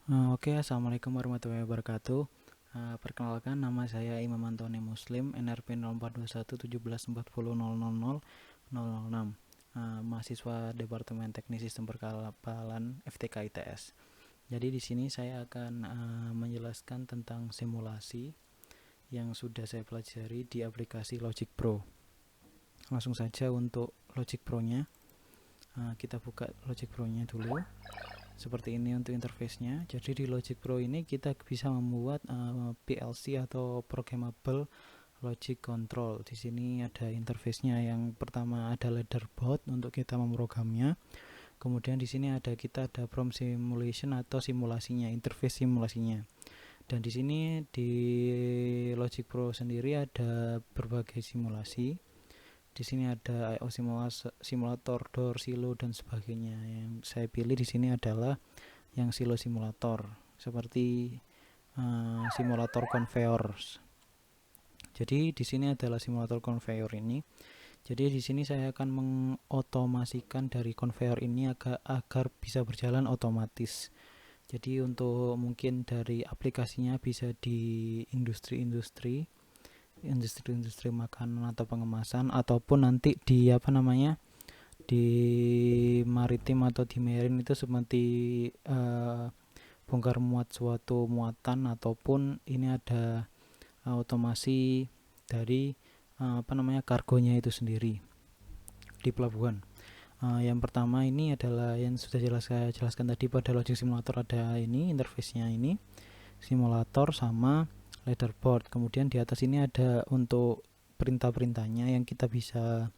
Oke, Assalamualaikum warahmatullahi wabarakatuh. Perkenalkan, nama saya Imam Antoni Muslim, NRP 042117400006, mahasiswa Departemen Teknik Sistem Perkapalan FTK ITS. Jadi di sini saya akan menjelaskan tentang simulasi yang sudah saya pelajari di aplikasi Logic Pro. Langsung saja untuk Logic Pro-nya, kita buka Logic Pro-nya dulu. Seperti ini untuk interface-nya. Jadi di Logic Pro ini kita bisa membuat PLC atau Programmable Logic Control. Di sini ada interface-nya. Yang pertama ada ladderboard untuk kita memprogramnya. Kemudian di sini kita ada prompt simulation atau simulasinya, interface simulasinya. Dan di sini di Logic Pro sendiri ada berbagai simulasi. Di sini ada I/O simulator, door, silo dan sebagainya. Yang saya pilih di sini adalah yang silo simulator, seperti simulator conveyor. Jadi di sini adalah simulator conveyor ini. Jadi di sini saya akan mengotomasikan dari conveyor ini agar bisa berjalan otomatis. Jadi untuk mungkin dari aplikasinya bisa di industri makanan atau pengemasan, ataupun nanti di di maritim atau di marine itu seperti bongkar muat suatu muatan, ataupun ini ada otomasi dari kargonya itu sendiri di pelabuhan. Yang pertama ini adalah yang sudah saya jelaskan tadi pada Logic Simulator, ada ini interface-nya, ini simulator sama ladderboard. Kemudian di atas ini ada untuk perintah-perintahnya yang kita bisa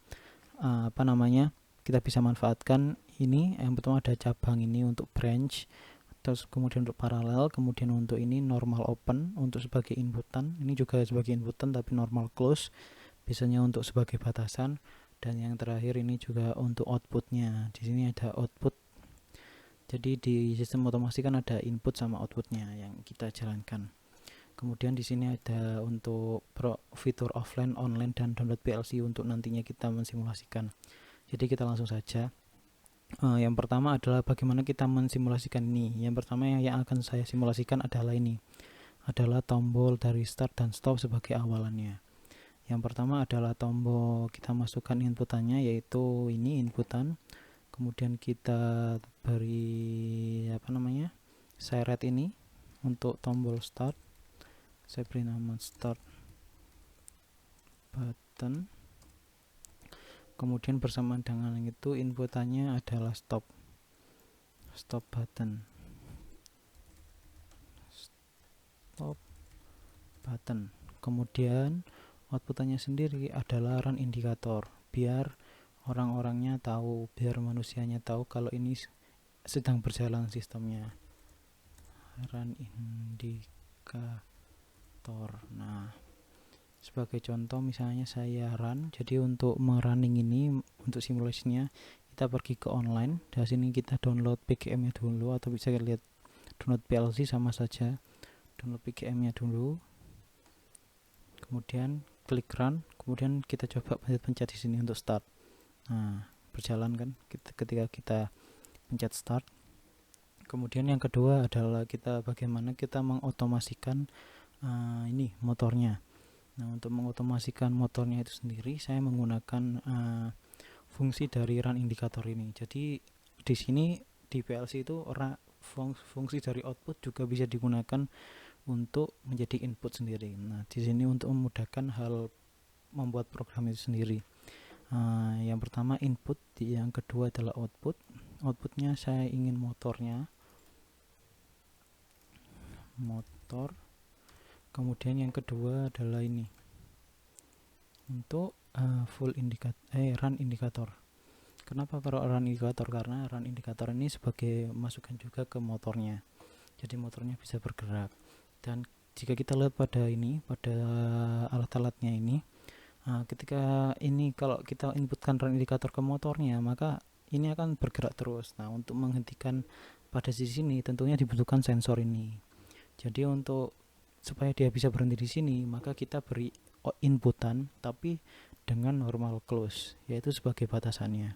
kita bisa manfaatkan. Ini yang pertama ada cabang, ini untuk branch, terus kemudian untuk paralel, kemudian untuk ini normal open untuk sebagai inputan, ini juga sebagai inputan tapi normal close biasanya untuk sebagai batasan, dan yang terakhir ini juga untuk outputnya. Di sini ada output. Jadi di sistem otomasi kan ada input sama outputnya yang kita jalankan. Kemudian di sini ada untuk fitur offline, online, dan download PLC untuk nantinya kita mensimulasikan. Jadi kita langsung saja. Yang pertama adalah bagaimana kita mensimulasikan ini. Yang pertama yang akan saya simulasikan adalah ini, adalah tombol dari start dan stop sebagai awalannya. Yang pertama adalah tombol, kita masukkan inputannya, yaitu ini inputan. Kemudian kita beri seret ini untuk tombol start. Saya beri nama start button. Kemudian bersamaan dengan itu inputannya adalah stop button. Stop button. Kemudian outputannya sendiri adalah run indikator, biar orang-orangnya tahu, biar manusianya tahu kalau ini sedang berjalan sistemnya. Run indikator. Nah, sebagai contoh misalnya saya run, jadi untuk merunning ini, untuk simulasinya kita pergi ke online. Dari sini kita download PGM-nya dulu, atau bisa lihat download PLC sama saja. Download PGM-nya dulu, kemudian klik run, kemudian kita coba pencet di sini untuk start. Nah, berjalan kan ketika kita pencet start. Kemudian yang kedua adalah bagaimana kita mengotomasikan ini motornya. Nah, untuk mengotomasikan motornya itu sendiri saya menggunakan fungsi dari run indikator ini. Jadi di sini di PLC itu fungsi dari output juga bisa digunakan untuk menjadi input sendiri. Nah, di sini untuk memudahkan hal membuat program itu sendiri. Yang pertama input, yang kedua adalah output. Outputnya saya ingin motor. Kemudian yang kedua adalah ini untuk run indikator. Kenapa kalau run indikator? Karena run indikator ini sebagai masukan juga ke motornya, jadi motornya bisa bergerak. Dan jika kita lihat pada alat-alatnya ini, ketika ini kalau kita inputkan run indikator ke motornya, maka ini akan bergerak terus. Nah, untuk menghentikan pada sisi ini tentunya dibutuhkan sensor ini. Jadi untuk supaya dia bisa berhenti di sini, maka kita beri inputan tapi dengan normal close, yaitu sebagai batasannya.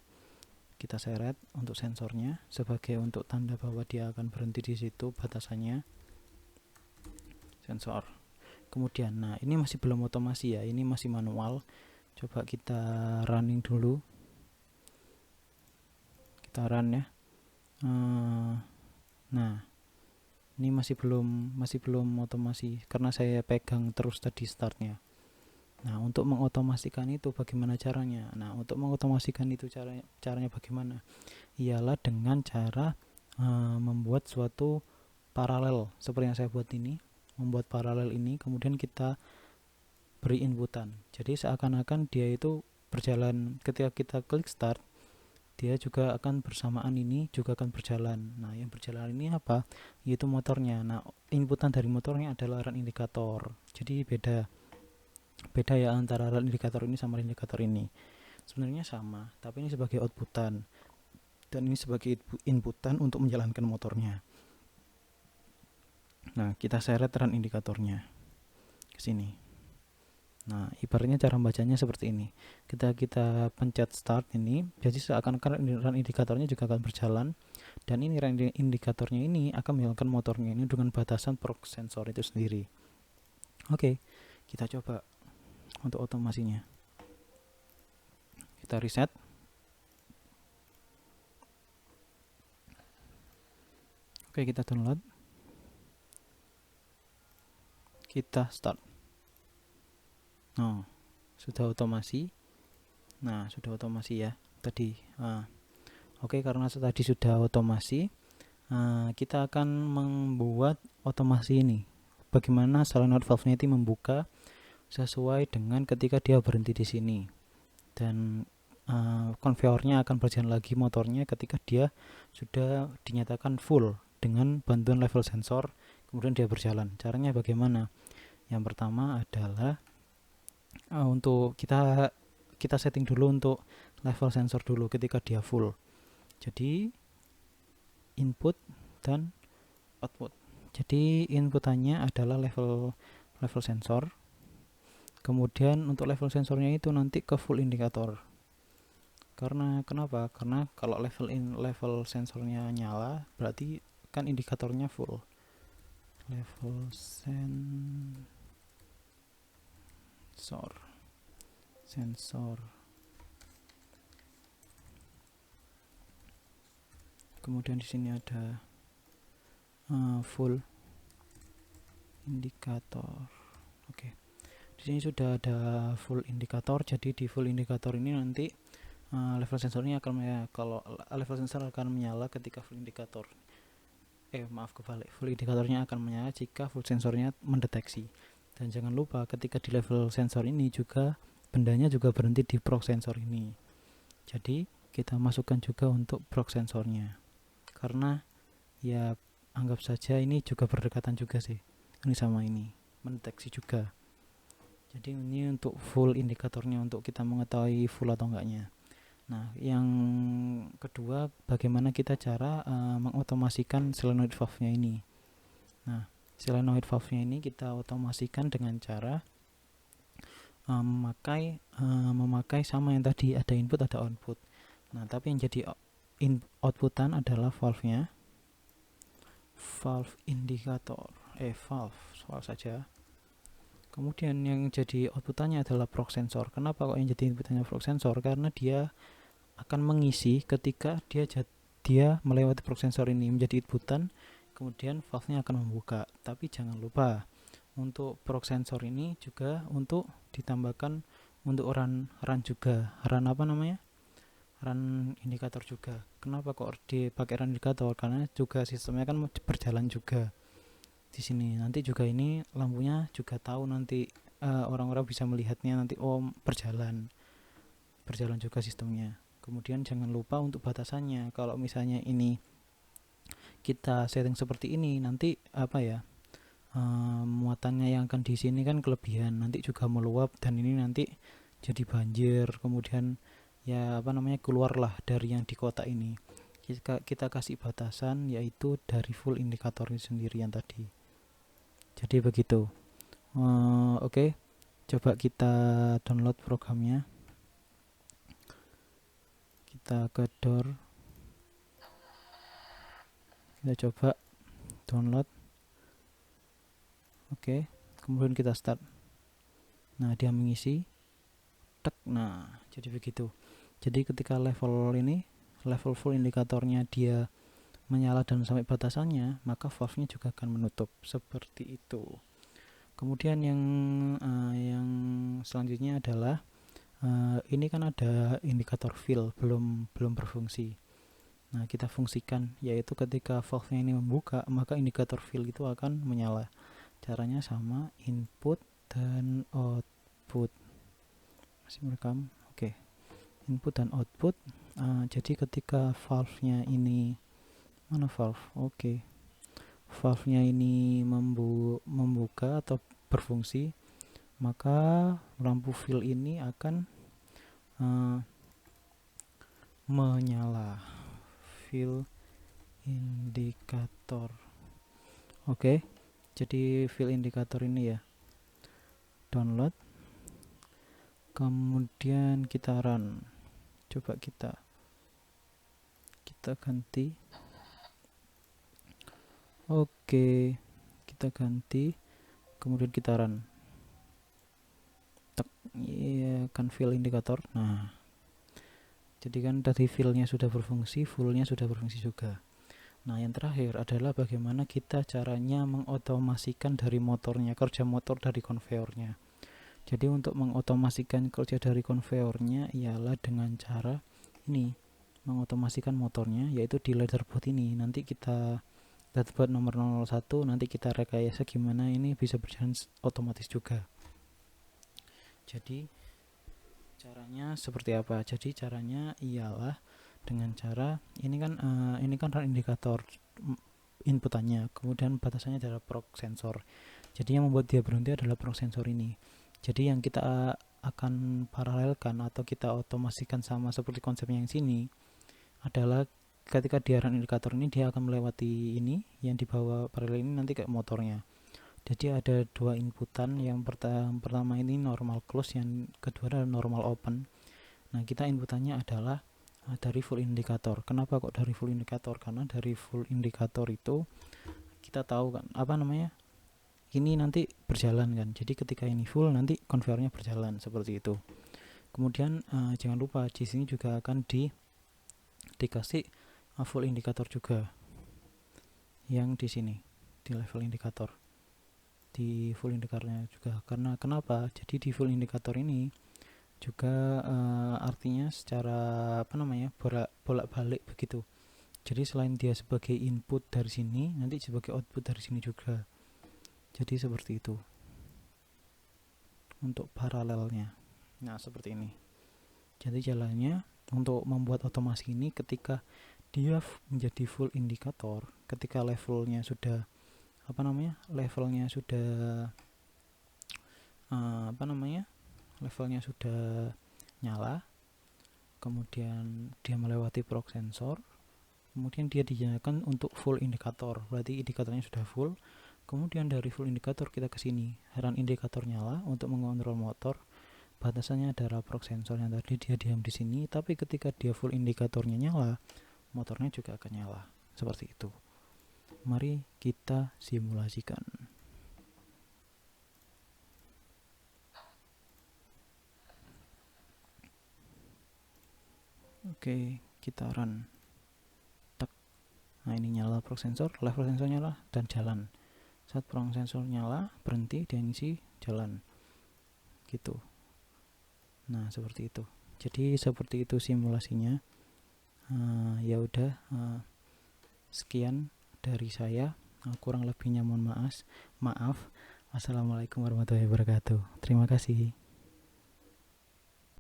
kita seret untuk sensornya sebagai untuk tanda bahwa dia akan berhenti di situ batasannya sensor. Kemudian nah ini masih belum otomasi ya, ini masih manual. Coba kita running dulu, kita run ya. Nah ini masih belum otomasi karena saya pegang terus tadi startnya. Nah untuk mengotomasikan itu bagaimana caranya? Nah untuk mengotomasikan itu caranya bagaimana? Ialah dengan cara membuat suatu paralel seperti yang saya buat ini, membuat paralel ini, kemudian kita beri inputan. Jadi seakan-akan dia itu berjalan ketika kita klik start, dia juga akan bersamaan ini juga akan berjalan. Nah yang berjalan ini apa? Yaitu motornya. Nah inputan dari motornya adalah run indikator. Jadi beda ya antara run indikator ini sama indikator ini. Sebenarnya sama, tapi ini sebagai outputan dan ini sebagai inputan untuk menjalankan motornya. Nah kita seret run indikatornya ke sini. Nah, ibaratnya cara membacanya seperti ini. Kita pencet start ini, jadi seakan-akan run indikatornya juga akan berjalan. Dan ini run indikatornya ini akan menjalankan motornya ini dengan batasan proc sensor itu sendiri. Oke, kita coba untuk otomasinya. Kita reset. Oke, kita download. Kita start. Oh, sudah otomasi. Nah, sudah otomasi ya tadi. Oke, karena tadi sudah otomasi, kita akan membuat otomasi ini. Bagaimana solenoid valve-nya itu membuka sesuai dengan ketika dia berhenti di sini. Dan konveyornya akan berjalan lagi motornya ketika dia sudah dinyatakan full dengan bantuan level sensor, kemudian dia berjalan. Caranya bagaimana? Yang pertama adalah untuk kita setting dulu untuk level sensor dulu ketika dia full. Jadi input dan output. Jadi inputannya adalah level sensor. Kemudian untuk level sensornya itu nanti ke full indikator. Karena kenapa? Karena kalau level sensornya nyala berarti kan indikatornya full. Level sensor. Kemudian di sini ada full indikator. Oke. Di sini sudah ada full indikator. Jadi di full indikator ini nanti level sensornya akan kalau level sensor akan menyala ketika full indikator. Kebalik. Full indikatornya akan menyala jika full sensornya mendeteksi. Dan jangan lupa ketika di level sensor ini juga bendanya juga berhenti di proc sensor ini. Jadi kita masukkan juga untuk proc sensornya. Karena ya anggap saja ini juga berdekatan juga sih. Ini sama ini, mendeteksi juga. Jadi ini untuk full indikatornya untuk kita mengetahui full atau enggaknya. Nah, yang kedua bagaimana kita cara mengotomasikan solenoid valve-nya ini. Nah, solenoid valve-nya ini kita otomasikan dengan cara memakai sama yang tadi, ada input ada output. Nah, tapi yang jadi outputan adalah valve-nya, valve indikator, valve saja. Kemudian yang jadi outputannya adalah proc sensor. Kenapa kok yang jadi inputannya proc sensor? Karena dia akan mengisi ketika dia melewati proc sensor ini menjadi inputan, kemudian valve-nya akan membuka. Tapi jangan lupa untuk proc sensor ini juga untuk ditambahkan untuk run juga. Run indikator juga. Kenapa kok dipakai run indikator? Karena juga sistemnya kan berjalan juga. Di sini nanti juga ini lampunya juga tahu nanti orang-orang bisa melihatnya nanti berjalan juga sistemnya. Kemudian jangan lupa untuk batasannya. Kalau misalnya ini kita setting seperti ini nanti muatannya yang akan di sini kan kelebihan, nanti juga meluap dan ini nanti jadi banjir. Kemudian keluarlah dari yang di kotak ini. Kita kasih batasan yaitu dari full indikator ini sendiri yang tadi. Jadi begitu. Oke. Coba kita download programnya. kita ke door, kita coba download. Oke, kemudian kita start. Nah, dia mengisi. Nah, jadi begitu. Jadi ketika level full indikatornya dia menyala dan sampai batasannya, maka valve-nya juga akan menutup seperti itu. Kemudian yang selanjutnya adalah ini kan ada indikator fill belum berfungsi. Nah, kita fungsikan, yaitu ketika valve-nya ini membuka, maka indikator fill itu akan menyala. Caranya sama, input dan output. Masih merekam? Oke. Input dan output. Jadi ketika valve-nya ini, mana valve? Oke. Valve-nya ini membuka atau berfungsi, maka lampu fill ini akan menyala. Fill indikator. Oke. Jadi fill indikator ini ya, download, kemudian kita run. Coba kita ganti. Oke, kita ganti, kemudian kita run. Iya, kan fill indikator. Nah, jadi kan tadi fill-nya sudah berfungsi, full-nya sudah berfungsi juga. Nah, yang terakhir adalah bagaimana kita caranya mengotomasikan dari motornya, kerja motor dari konveyornya. Jadi untuk mengotomasikan kerja dari konveyornya ialah dengan cara ini, mengotomasikan motornya, yaitu di ladderboard ini. Nanti kita ladderboard nomor 001, nanti kita rekayasa gimana ini bisa berjalan otomatis juga. Jadi caranya seperti apa? Jadi caranya ialah dengan cara ini kan run indikator inputannya, kemudian batasannya adalah proc sensor. Jadi yang membuat dia berhenti adalah proc sensor ini. Jadi yang kita akan paralelkan atau kita otomasikan sama seperti konsep yang sini adalah ketika dia run indikator ini, dia akan melewati ini yang dibawa paralel ini nanti ke motornya. Jadi ada dua inputan, yang pertama ini normal close, yang kedua adalah normal open. Nah, kita inputannya adalah dari full indikator. Kenapa kok dari full indikator? Karena dari full indikator itu kita tahu kan ini nanti berjalan kan. Jadi ketika ini full, nanti konveyornya berjalan seperti itu. Kemudian jangan lupa di sini juga akan dikasih full indikator juga, yang di sini di level indikator, di full indikatornya juga. Karena kenapa? Jadi di full indikator ini juga artinya secara bolak-balik begitu. Jadi selain dia sebagai input dari sini, nanti sebagai output dari sini juga. Jadi seperti itu untuk paralelnya. Nah, seperti ini. Jadi jalannya untuk membuat otomasi ini, ketika dia menjadi full indikator, ketika levelnya sudah levelnya sudah nyala, kemudian dia melewati proc sensor, kemudian dia dinyalakan untuk full indikator, berarti indikatornya sudah full. Kemudian dari full indikator kita ke sini, run indikator nyala untuk mengontrol motor. Batasannya adalah proc sensor yang tadi dia diam di sini, tapi ketika dia full indikatornya nyala, motornya juga akan nyala. Seperti itu. Mari kita simulasikan. Oke, kita run. Nah, ini nyala proc sensor, level sensor nyala dan jalan. Saat proc sensor nyala, berhenti, dia ngisi, jalan. Gitu. Nah, seperti itu. Jadi seperti itu simulasinya. Ya udah, sekian dari saya. Kurang lebihnya mohon maaf. Wassalamualaikum warahmatullahi wabarakatuh. Terima kasih.